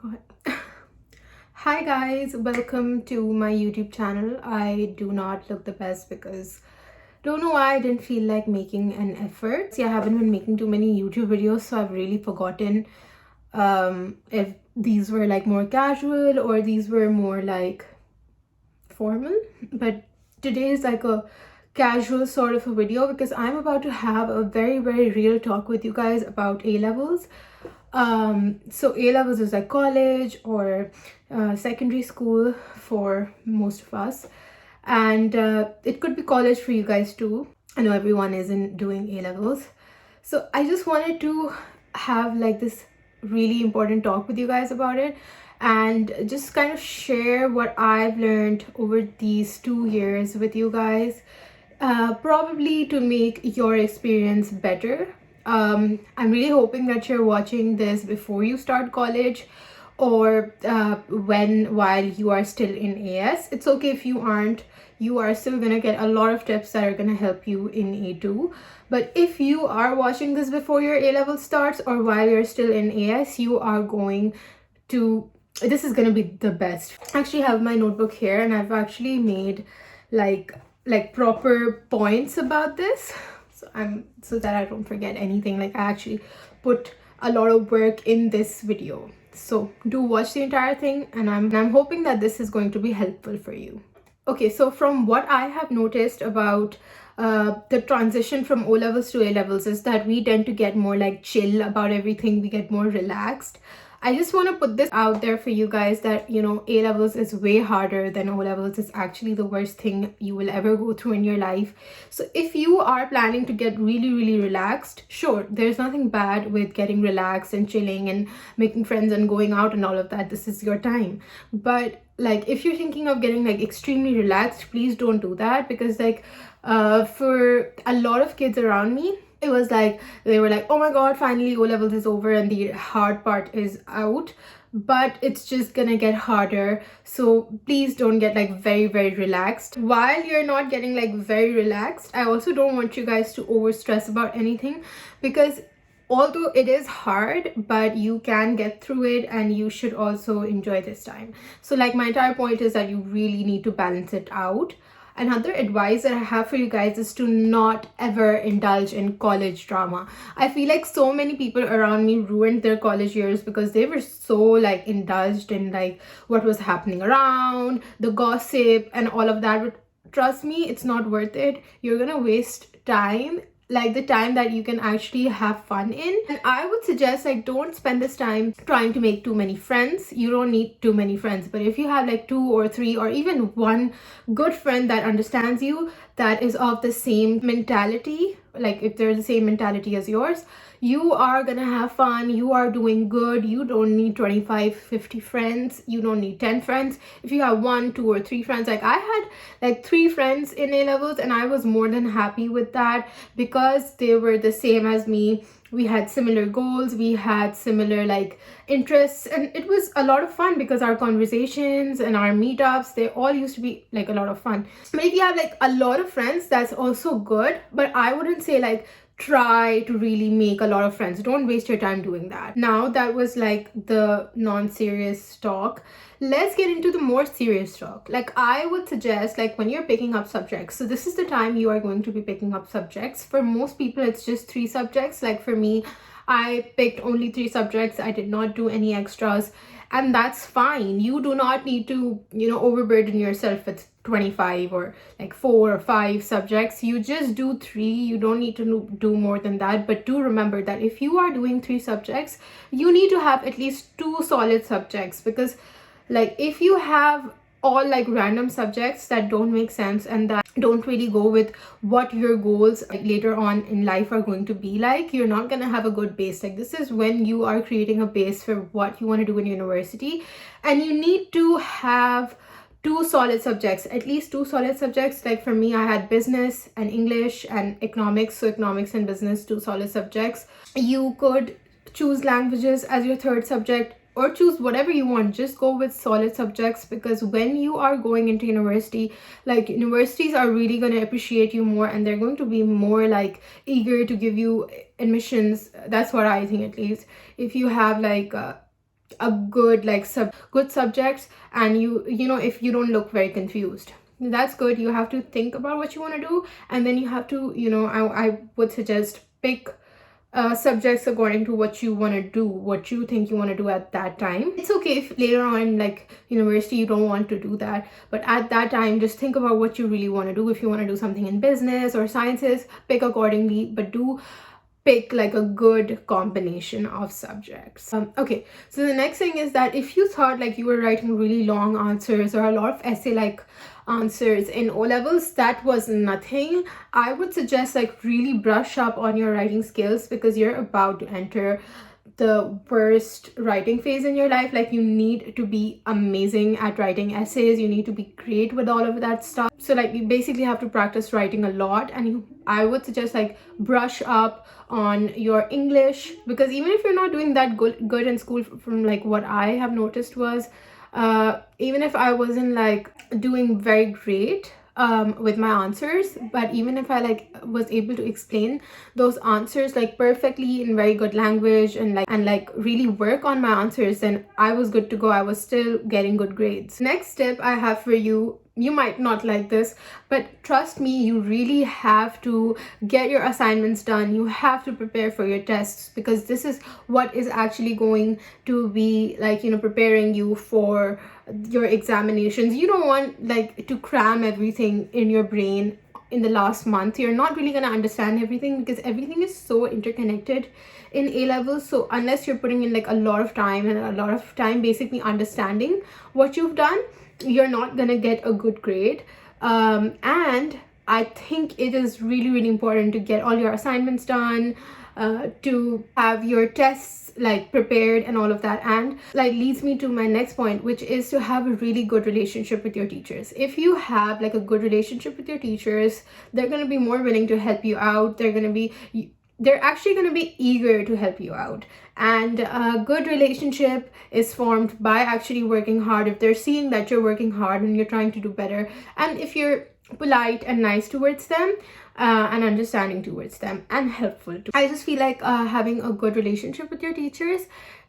god. Hi guys, welcome to my YouTube channel. I do not look the best because don't know why I didn't feel like making an effort. See, I haven't been making too many YouTube videos, so I've really forgotten if these were like more casual or these were more like formal. But today is like a casual sort of a video because I'm about to have a very real talk with you guys about A levels. So A levels is like college or secondary school for most of us, and it could be college for you guys too. I know everyone isn't doing A levels, so I just wanted to have like this really important talk with you guys about it and just kind of share what I've learned over these 2 years with you guys, probably to make your experience better. I'm really hoping that you're watching this before you start college or while you are still in AS. It's okay if you aren't. You are still gonna get a lot of tips that are gonna help you in A2. But if you are watching this before your A level starts or while you're still in AS, you are going to, this is gonna be the best. I actually have my notebook here and I've actually made like proper points about this, so that I don't forget anything. Like I actually put a lot of work in this video, so do watch the entire thing, and I'm hoping that this is going to be helpful for you. Okay, so from what I have noticed about the transition from O levels to A levels is that we tend to get more like chill about everything. We get more relaxed. I just want to put this out there for you guys that, you know, A levels is way harder than O levels. It's actually the worst thing you will ever go through in your life. So if you are planning to get really relaxed, sure, there's nothing bad with getting relaxed and chilling and making friends and going out and all of that. This is your time. But like if you're thinking of getting like extremely relaxed, please don't do that, because like for a lot of kids around me, it was like they were like, oh my god, finally O levels is over and the hard part is out. But it's just gonna get harder, so please don't get like very relaxed. While you're not getting like very relaxed, I also don't want you guys to over stress about anything, because although it is hard, but you can get through it and you should also enjoy this time. So like my entire point is that you really need to balance it out. Another advice that I have for you guys is to not ever indulge in college drama. I feel like so many people around me ruined their college years because they were so like indulged in like what was happening around, the gossip and all of that. But trust me, it's not worth it. You're gonna waste time, like the time that you can actually have fun in. And I would suggest like don't spend this time trying to make too many friends. You don't need too many friends, but if you have like 2 or 3 or even one good friend that understands you, that is of the same mentality, like if they're the same mentality as yours, you are gonna have fun. You are doing good. You don't need 25-50 friends. You don't need 10 friends. If you have 1, 2 or 3 friends, like I had like 3 friends in A levels and I was more than happy with that because they were the same as me. We had similar goals, we had similar like interests, and it was a lot of fun because our conversations and our meetups, they all used to be like a lot of fun. But if you have like a lot of friends, that's also good, but I wouldn't say like try to really make a lot of friends. Don't waste your time doing that. Now that was like the non-serious talk. Let's get into the more serious talk. Like I would suggest, like when you're picking up subjects, so this is the time you are going to be picking up subjects. For most people it's just 3 subjects. Like for me, I picked only 3 subjects. I did not do any extras, and that's fine. You do not need to, you know, overburden yourself with 25 or like 4 or 5 subjects. You just do 3. You don't need to do more than that. But do remember that if you are doing 3 subjects, you need to have at least 2 solid subjects, because like if you have all like random subjects that don't make sense and that don't really go with what your goals like later on in life are going to be like, you're not gonna have a good base. Like this is when you are creating a base for what you want to do in university, and you need to have 2 solid subjects, at least 2 solid subjects. Like for me, I had business and English and economics, so economics and business, 2 solid subjects. You could choose languages as your 3rd subject or choose whatever you want. Just go with solid subjects, because when you are going into university, like universities are really going to appreciate you more and they're going to be more like eager to give you admissions. That's what I think, at least. If you have like a good like good subjects, and you know, if you don't look very confused, that's good. You have to think about what you want to do, and then you have to, you know, I would suggest pick subjects according to what you want to do, what you think you want to do at that time. It's okay if later on, like university, you don't want to do that, but at that time just think about what you really want to do. If you want to do something in business or sciences, pick accordingly, but do pick like a good combination of subjects. Okay, so the next thing is that if you thought like you were writing really long answers or a lot of essay like answers in O levels, that was nothing. I would suggest like really brush up on your writing skills, because you're about to enter the worst writing phase in your life. Like, you need to be amazing at writing essays, you need to be great with all of that stuff. So like, you basically have to practice writing a lot, and I would suggest like brush up on your English, because even if you're not doing that good in school, from like what I have noticed was, even if I wasn't like doing very great with my answers, but even if I like was able to explain those answers like perfectly in very good language, and like really work on my answers, then I was good to go. I was still getting good grades. Next tip I have for you, you might not like this, but trust me, you really have to get your assignments done. You have to prepare for your tests, because this is what is actually going to be like, you know, preparing you for your examinations. You don't want like to cram everything in your brain in the last month. You're not really going to understand everything, because everything is so interconnected in A levels. So unless you're putting in like a lot of time, and a lot of time basically understanding what you've done, you're not gonna get a good grade. And I think it is really important to get all your assignments done, to have your tests like prepared and all of that. And like leads me to my next point, which is to have a really good relationship with your teachers. If you have like a good relationship with your teachers, they're going to be more willing to help you out. They're actually going to be eager to help you out. And a good relationship is formed by actually working hard. If they're seeing that you're working hard and you're trying to do better, and if you're polite and nice towards them, and understanding towards them, and helpful too. I just feel like having a good relationship with your teachers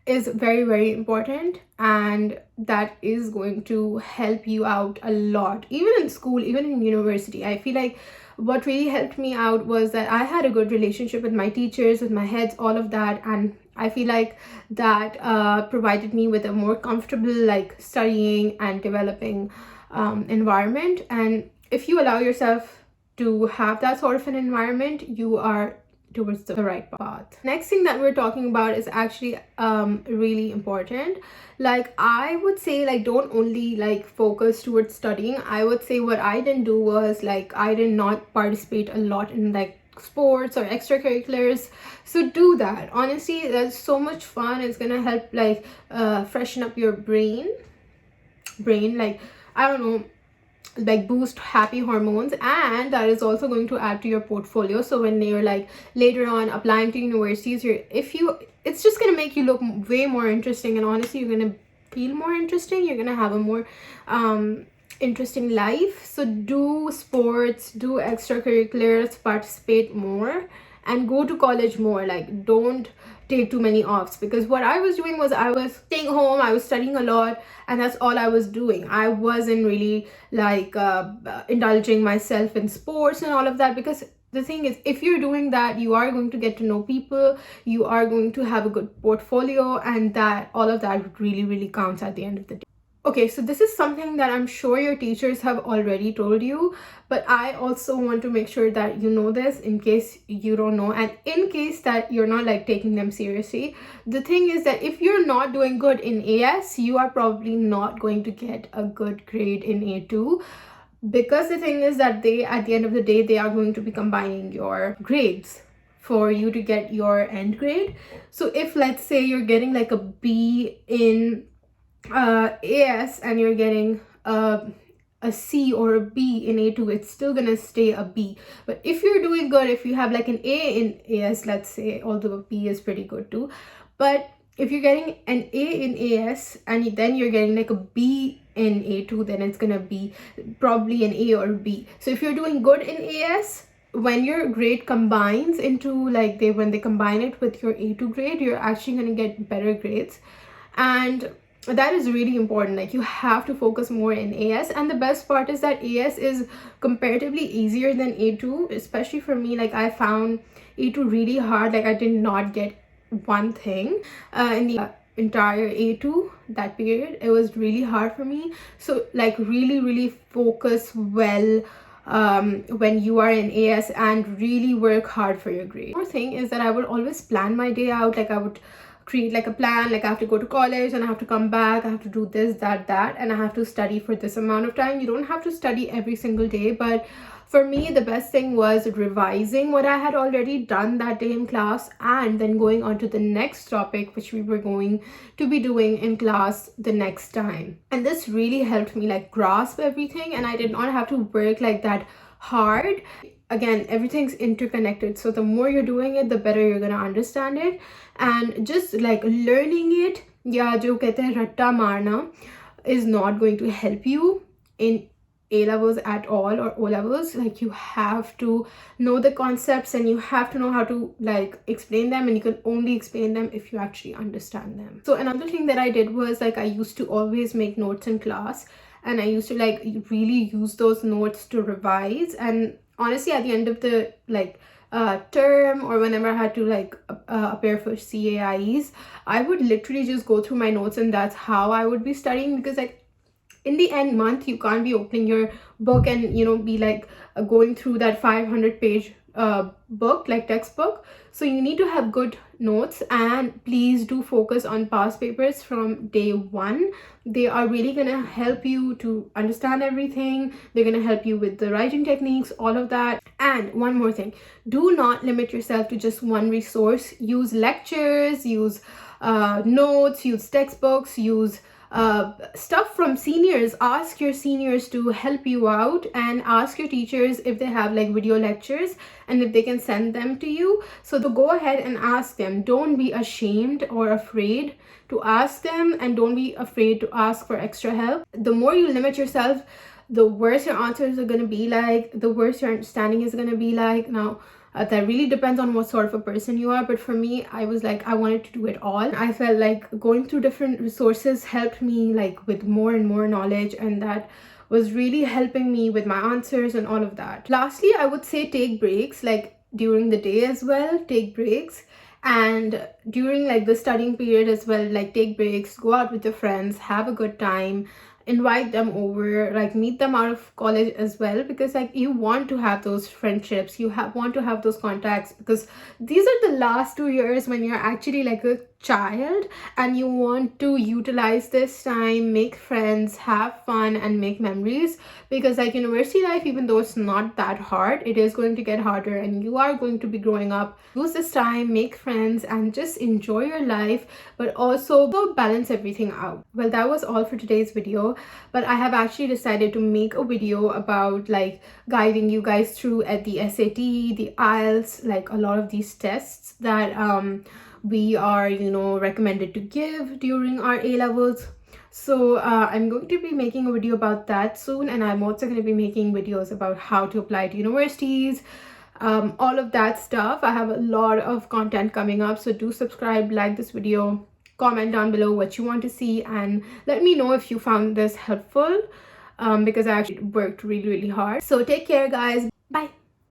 is very important, and that is going to help you out a lot, even in school, even in university. I feel like what really helped me out was that I had a good relationship with my teachers, with my heads, all of that. And I feel like that provided me with a more comfortable like studying and developing environment. And if you allow yourself to have that sort of an environment, you are towards the right path. Next thing that we're talking about is actually really important. Like, I would say, like, don't only like focus towards studying. I would say what I didn't do was like, I did not participate a lot in like sports or extracurriculars. So do that. Honestly, that's so much fun. It's gonna help like freshen up your brain, like, I don't know, like boost happy hormones, and that is also going to add to your portfolio. So when you're like later on applying to universities, it's just going to make you look way more interesting, and honestly you're going to feel more interesting. You're going to have a more interesting life. So do sports, do extracurriculars, participate more, and go to college more. Like, don't take too many offs, because what I was doing was I was staying home, I was studying a lot, and that's all I was doing. I wasn't really like indulging myself in sports and all of that, because the thing is, if you're doing that, you are going to get to know people, you are going to have a good portfolio, and that all of that really counts at the end of the day. Okay, so this is something that I'm sure your teachers have already told you, but I also want to make sure that you know this in case you don't know, and in case that you're not like taking them seriously. The thing is that if you're not doing good in AS, you are probably not going to get a good grade in A2, because the thing is that they, at the end of the day, they are going to be combining your grades for you to get your end grade. So if, let's say, you're getting like a B in AS and you're getting a C or a B in A2, it's still gonna stay a B. But if you're doing good, if you have like an A in AS, let's say, although a B is pretty good too, but if you're getting an A in AS and then you're getting like a B in A2, then it's gonna be probably an A or B. So if you're doing good in AS, when your grade combines into like when they combine it with your A2 grade, you're actually gonna get better grades. and that is really important. Like, you have to focus more in AS, and the best part is that AS is comparatively easier than A2, especially for me. Like, I found A2 really hard. Like, I did not get one thing in the entire A2 that period. It was really hard for me. So like, really focus well when you are in AS, and really work hard for your grade. One more thing is that I would always plan my day out. Like, I would create like a plan, like I have to go to college and I have to come back, I have to do this, that, and I have to study for this amount of time. You don't have to study every single day, but for me the best thing was revising what I had already done that day in class, and then going on to the next topic which we were going to be doing in class the next time. And this really helped me like grasp everything, and I did not have to work like that hard. Again, everything's interconnected, so the more you're doing it, the better you're gonna understand it. And just like learning it, yeah, jo kehte hain ratta marna, is not going to help you in A levels at all, or O levels. Like, you have to know the concepts, and you have to know how to like explain them, and you can only explain them if you actually understand them. So another thing that I did was, like, I used to always make notes in class, and I used to like really use those notes to revise. And honestly, at the end of the like term, or whenever I had to like appear for CAIEs, I would literally just go through my notes, and that's how I would be studying. Because like, in the end month, you can't be opening your book and, you know, be like going through that 500-page book, like textbook. So you need to have good notes, and please do focus on past papers from day one. They are really gonna help you to understand everything. They're gonna help you with the writing techniques, all of that. And one more thing, do not limit yourself to just one resource. Use lectures, use notes, use textbooks, use stuff from seniors. Ask your seniors to help you out, and ask your teachers if they have like video lectures and if they can send them to you. So to go ahead and ask them. Don't be ashamed or afraid to ask them, and don't be afraid to ask for extra help. The more you limit yourself, the worse your answers are going to be like, the worse your understanding is going to be like. Now that really depends on what sort of a person you are, but for me, I was like, I wanted to do it all. I felt like going through different resources helped me like with more and more knowledge, and that was really helping me with my answers and all of that. Lastly, I would say take breaks, like during the day as well. Take breaks, and during like the studying period as well, like take breaks, go out with your friends, have a good time, invite them over, like meet them out of college as well, because like you want to have those friendships, you want to have those contacts, because these are the last 2 years when you're actually like a child, and you want to utilize this time, make friends, have fun, and make memories. Because like university life, even though it's not that hard, it is going to get harder, and you are going to be growing up. Use this time, make friends, and just enjoy your life, but also go balance everything out. Well, that was all for today's video, but I have actually decided to make a video about like guiding you guys through at the SAT, the IELTS, like a lot of these tests that we are, you know, recommended to give during our A levels. So I'm going to be making a video about that soon, and I'm also going to be making videos about how to apply to universities, all of that stuff. I have a lot of content coming up, so do subscribe, like this video, comment down below what you want to see, and let me know if you found this helpful, because I actually worked really hard. So take care, guys. Bye.